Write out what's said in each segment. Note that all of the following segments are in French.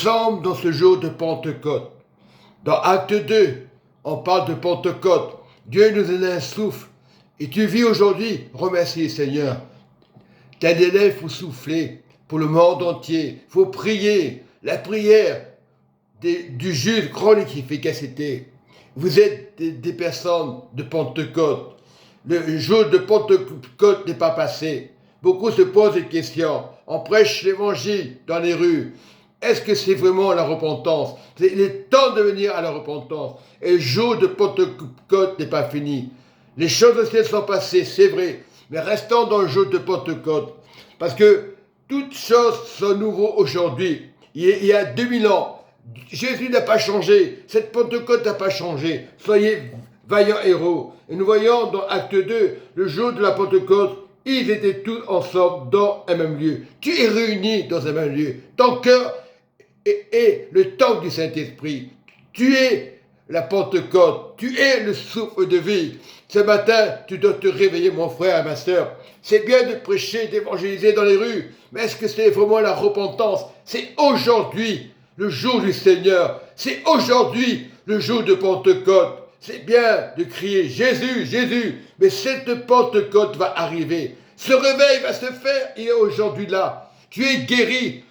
sommes dans ce jour de Pentecôte. Dans Acte 2, on parle de Pentecôte. Dieu nous donne un souffle. Et tu vis aujourd'hui, remercie le Seigneur. Tel élève, il faut souffler pour le monde entier. Il faut prier. La prière du juste, grande efficacité. Vous êtes des personnes de Pentecôte. Le jour de Pentecôte n'est pas passé. Beaucoup se posent des questions. On prêche l'évangile dans les rues. Est-ce que c'est vraiment la repentance? Il est temps de venir à la repentance. Et le jour de Pentecôte n'est pas fini. Les choses de ciel sont passées, c'est vrai. Mais restons dans le jour de Pentecôte. Parce que toutes choses sont nouvelles aujourd'hui. Il y a 2000 ans, Jésus n'a pas changé. Cette Pentecôte n'a pas changé. Soyez vaillants héros. Et nous voyons dans Acte 2, le jour de la Pentecôte, ils étaient tous ensemble dans un même lieu. Tu es réuni dans un même lieu. Ton cœur est le temple du Saint-Esprit. Tu es la Pentecôte. Tu es le souffle de vie. Ce matin, tu dois te réveiller, mon frère et ma sœur. C'est bien de prêcher, d'évangéliser dans les rues. Mais est-ce que c'est vraiment la repentance? C'est aujourd'hui le jour du Seigneur. C'est aujourd'hui le jour de Pentecôte. C'est bien de crier Jésus, Jésus, mais cette Pentecôte va arriver. Ce réveil va se faire, il est aujourd'hui là. Tu es guéri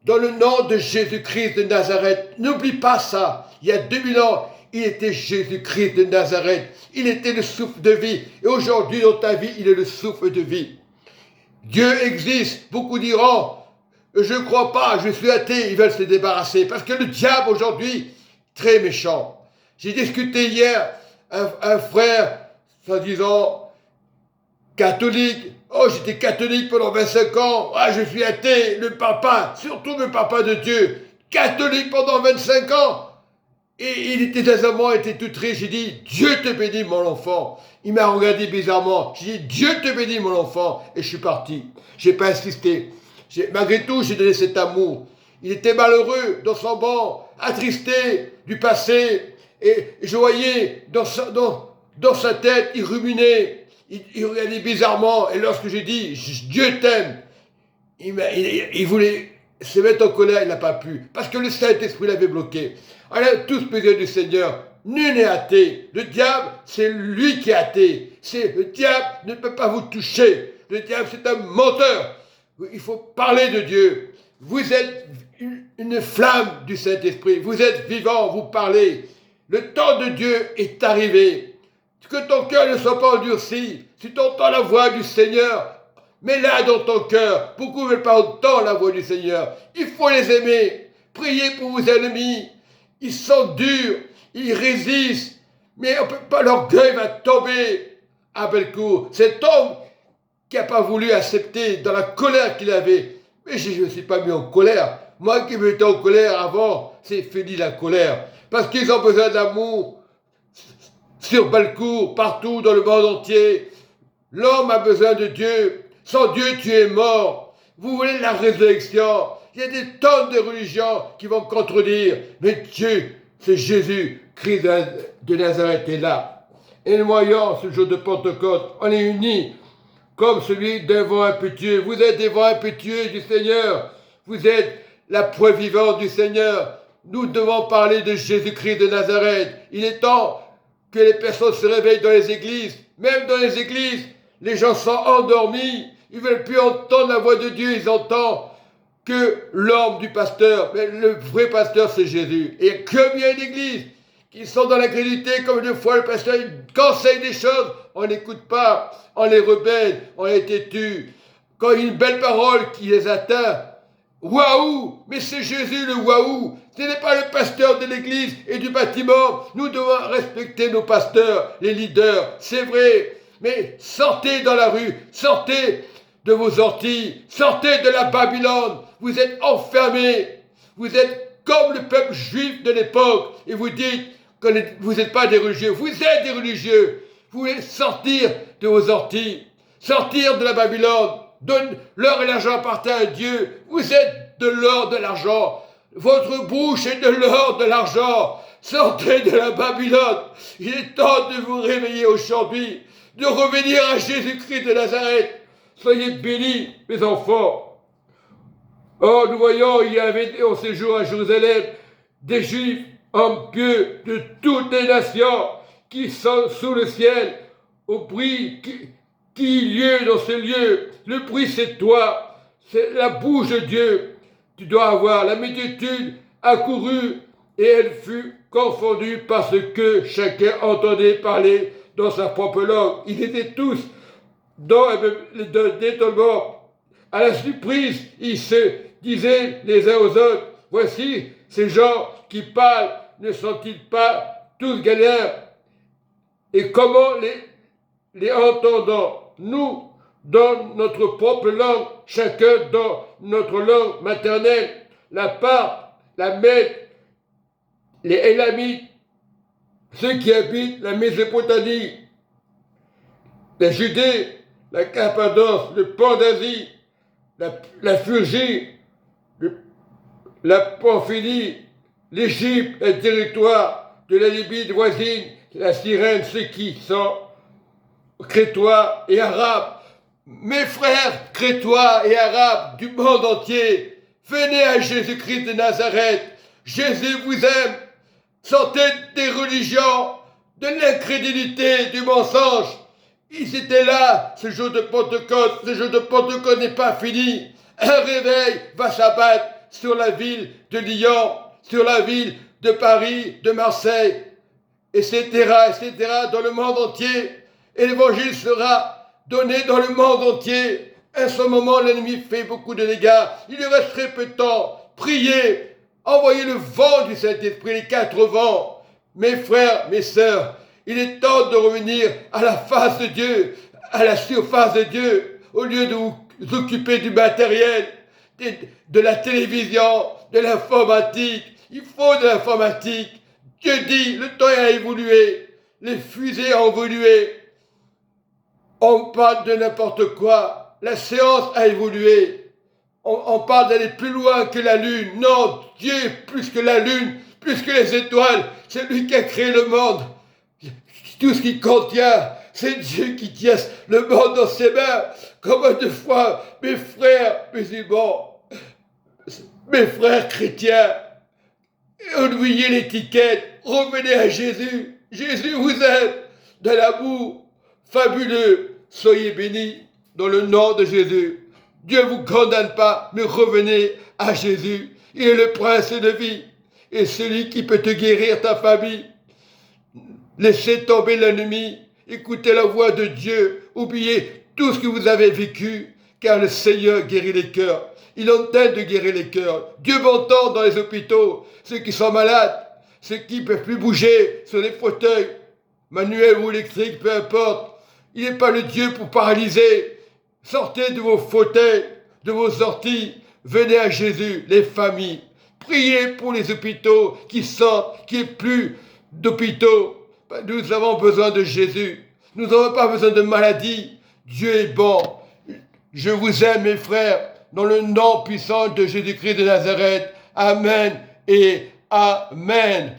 dans le nom de Jésus-Christ de Nazareth. N'oublie pas ça. Il y a 2000 ans, il était Jésus-Christ de Nazareth. Il était le souffle de vie. Et aujourd'hui, dans ta vie, il est le souffle de vie. Dieu existe. Beaucoup diront, je ne crois pas, je suis athée. Ils veulent se débarrasser. Parce que le diable aujourd'hui, très méchant. J'ai discuté hier, un frère, soi-disant, catholique. Oh, j'étais catholique pendant 25 ans. Ah, je suis athée. Le papa, surtout le papa de Dieu, catholique pendant 25 ans. Et il était désormais, il était tout triste. J'ai dit, Dieu te bénit, mon enfant. Il m'a regardé bizarrement. J'ai dit, Dieu te bénit, mon enfant. Et je suis parti. Je n'ai pas insisté. Malgré tout, j'ai donné cet amour. Il était malheureux dans son banc, attristé du passé. Et je voyais dans sa tête, il ruminait, il regardait bizarrement. Et lorsque j'ai dit, Dieu t'aime, il voulait se mettre en colère, il n'a pas pu. Parce que le Saint-Esprit l'avait bloqué. On a tous besoin du Seigneur. Nul n'est athée. Le diable, c'est lui qui est athée. Le diable ne peut pas vous toucher. Le diable, c'est un menteur. Il faut parler de Dieu. Vous êtes une flamme du Saint-Esprit. Vous êtes vivant, vous parlez. Le temps de Dieu est arrivé. Que ton cœur ne soit pas endurci. Si tu entends la voix du Seigneur, mets-la dans ton cœur. Beaucoup ne veulent pas entendre la voix du Seigneur. Il faut les aimer. Priez pour vos ennemis. Ils sont durs. Ils résistent. Mais on ne peut pas, l'orgueil va tomber à Bellecour. Cet homme qui n'a pas voulu accepter dans la colère qu'il avait. Mais je ne suis pas mis en colère. Moi qui me mettais en colère avant, c'est fini la colère. Parce qu'ils ont besoin d'amour sur Bellecour, partout dans le monde entier. L'homme a besoin de Dieu. Sans Dieu, tu es mort. Vous voulez la résurrection. Il y a des tonnes de religions qui vont contredire. Mais Dieu, c'est Jésus, Christ de Nazareth est là. Et nous voyons ce jour de Pentecôte, on est unis comme celui d'un vent impétueux. Vous êtes des vents impétueux du Seigneur. Vous êtes la preuve vivante du Seigneur. Nous devons parler de Jésus-Christ de Nazareth. Il est temps que les personnes se réveillent dans les églises. Même dans les églises, les gens sont endormis. Ils ne veulent plus entendre la voix de Dieu. Ils entendent que l'homme du pasteur. Mais le vrai pasteur, c'est Jésus. Et combien d'églises qui sont dans l'incrédulité, comme une fois le pasteur il conseille des choses, on n'écoute pas, on les rebelle, on est têtu. Quand il y a une belle parole qui les atteint, waouh, mais c'est Jésus le waouh. Ce n'est pas le pasteur de l'église et du bâtiment. Nous devons respecter nos pasteurs, les leaders, c'est vrai. Mais sortez dans la rue, sortez de vos orties, sortez de la Babylone. Vous êtes enfermés, vous êtes comme le peuple juif de l'époque. Et vous dites que vous n'êtes pas des religieux, vous êtes des religieux. Vous voulez sortir de vos orties, sortir de la Babylone. L'or et l'argent appartiennent à Dieu. Vous êtes de l'or, de l'argent. Votre bouche est de l'or, de l'argent. Sortez de la Babylone. Il est temps de vous réveiller aujourd'hui, de revenir à Jésus-Christ de Nazareth. Soyez bénis, mes enfants. Or, nous voyons, il y avait au séjour à Jérusalem des Juifs, hommes pieux de toutes les nations qui sont sous le ciel, au prix qui lieu dans ce lieu. Le prix, c'est toi, c'est la bouche de Dieu. Tu dois avoir. La multitude accourut et elle fut confondue parce que chacun entendait parler dans sa propre langue. Ils étaient tous dans d'étonnement. À la surprise, ils se disaient les uns aux autres, voici ces gens qui parlent, ne sont-ils pas tous Galiléens? Et comment les entendons nous dans notre propre langue, chacun dans notre langue maternelle, la Parthe, la Mède, les Élamites, ceux qui habitent la Mésopotamie, la Judée, la Cappadoce, le Pan d'Asie, la Phrygie, la Pamphylie, l'Égypte, le territoire de la Libye voisine, la Cyrène, ceux qui sont crétois et arabes. Mes frères crétois et arabes du monde entier, venez à Jésus-Christ de Nazareth. Jésus vous aime. Sortez des religions, de l'incrédulité, du mensonge. Ils étaient là, ce jour de Pentecôte. Ce jour de Pentecôte n'est pas fini. Un réveil va s'abattre sur la ville de Lyon, sur la ville de Paris, de Marseille, etc., dans le monde entier. Et l'évangile sera donné dans le monde entier. À ce moment, l'ennemi fait beaucoup de dégâts. Il lui reste très peu de temps. Priez, envoyez le vent du Saint-Esprit, les 4 vents. Mes frères, mes sœurs, il est temps de revenir à la face de Dieu, à la surface de Dieu, au lieu de vous occuper du matériel, de la télévision, de l'informatique. Il faut de l'informatique. Dieu dit, le temps a évolué, les fusées ont évolué. On parle de n'importe quoi. La science a évolué. On parle d'aller plus loin que la Lune. Non, Dieu est plus que la Lune, plus que les étoiles. C'est lui qui a créé le monde. Tout ce qu'il contient, c'est Dieu qui tient le monde dans ses mains. Combien de fois, mes frères musulmans, mes frères chrétiens, oubliez l'étiquette, revenez à Jésus. Jésus vous aime de l'amour fabuleux. Soyez bénis dans le nom de Jésus. Dieu ne vous condamne pas, mais revenez à Jésus. Il est le prince de vie et celui qui peut te guérir ta famille. Laissez tomber l'ennemi, écoutez la voix de Dieu, oubliez tout ce que vous avez vécu, car le Seigneur guérit les cœurs. Il entend de guérir les cœurs. Dieu m'entend dans les hôpitaux, ceux qui sont malades, ceux qui ne peuvent plus bouger sur les fauteuils, manuels ou électriques, peu importe. Il n'est pas le Dieu pour paralyser. Sortez de vos fauteuils, de vos orties, venez à Jésus, les familles. Priez pour les hôpitaux qui sortent, qu'il n'y ait plus d'hôpitaux. Nous avons besoin de Jésus. Nous n'avons pas besoin de maladie. Dieu est bon. Je vous aime, mes frères, dans le nom puissant de Jésus-Christ de Nazareth. Amen et Amen.